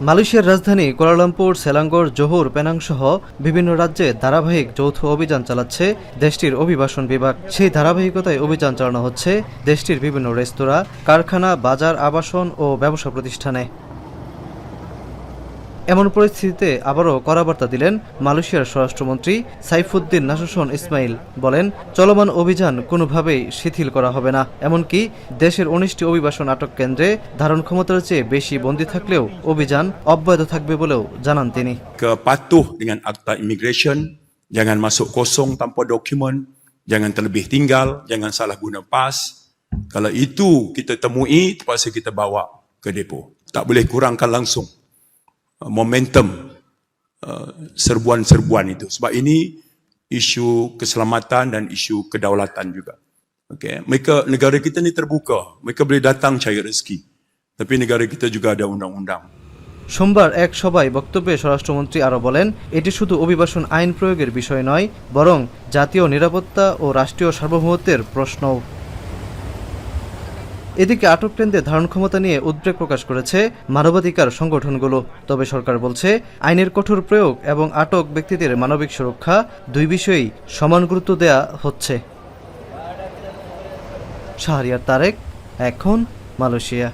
মালয়েশিয়ার রাজধানী কুয়ালালামপুর, সেলাঙ্গোর, জোহর, পেনাং সহ বিভিন্ন রাজ্যে ধারাবাহিক যৌথ অভিযান চালাচ্ছে দেশটির অভিবাসন বিভাগ। সেই ধারাবাহিকতায় অভিযান চালানো হচ্ছে দেশটির বিভিন্ন রেস্তোরাঁ, কারখানা, বাজার, আবাসন ও ব্যবসা প্রতিষ্ঠানে। এমন পরিস্থিতিতে আবারও কড়া বার্তা দিলেন মালয়েশিয়ার স্বরাষ্ট্রমন্ত্রী সাইফুদ্দিন নাসুশন ইসমাইল। বলেন, চলমান অভিযান কোনোভাবেই শিথিল করা হবে না। এমনকি দেশের 19টি অভিবাসন আটক কেন্দ্রে ধারণ ক্ষমতার চেয়ে বেশি বন্দী থাকলেও অভিযান অব্যাহত থাকবে বলেও জানান তিনি। Patuh dengan akta immigration, jangan masuk kosong tanpa dokumen, jangan terlebih tinggal, jangan salah guna pas. Kalau itu kita temui, terpaksa kita bawa ke depo. Tak boleh kurangkan langsung momentum serbuan-serbuan itu. Sebab ini isu keselamatan dan isu kedaulatan juga. Okay. Negara kita ni terbuka. Mereka boleh datang cari rezeki. Tapi negara kita juga ada undang-undang. সোমবার এক সভায় বক্তব্যে স্বরাষ্ট্রমন্ত্রী আরও বলেন, এটি শুধু অভিবাসন আইন প্রয়োগের বিষয় নয়, বরং জাতীয় নিরাপত্তা ও রাষ্ট্রীয় সার্বভৌমত্বের প্রশ্নও। এদিকে আটক কেন্দ্রে ধারণ ক্ষমতা নিয়ে উদ্বেগ প্রকাশ করেছে মানবাধিকার সংগঠনগুলো। তবে সরকার বলছে, আইনের কঠোর প্রয়োগ এবং আটক ব্যক্তিদের মানবিক সুরক্ষা দুই বিষয়েই সমান গুরুত্ব দেয়া হচ্ছে। শাহরিয়ার তারেক, এখন, মালয়েশিয়া।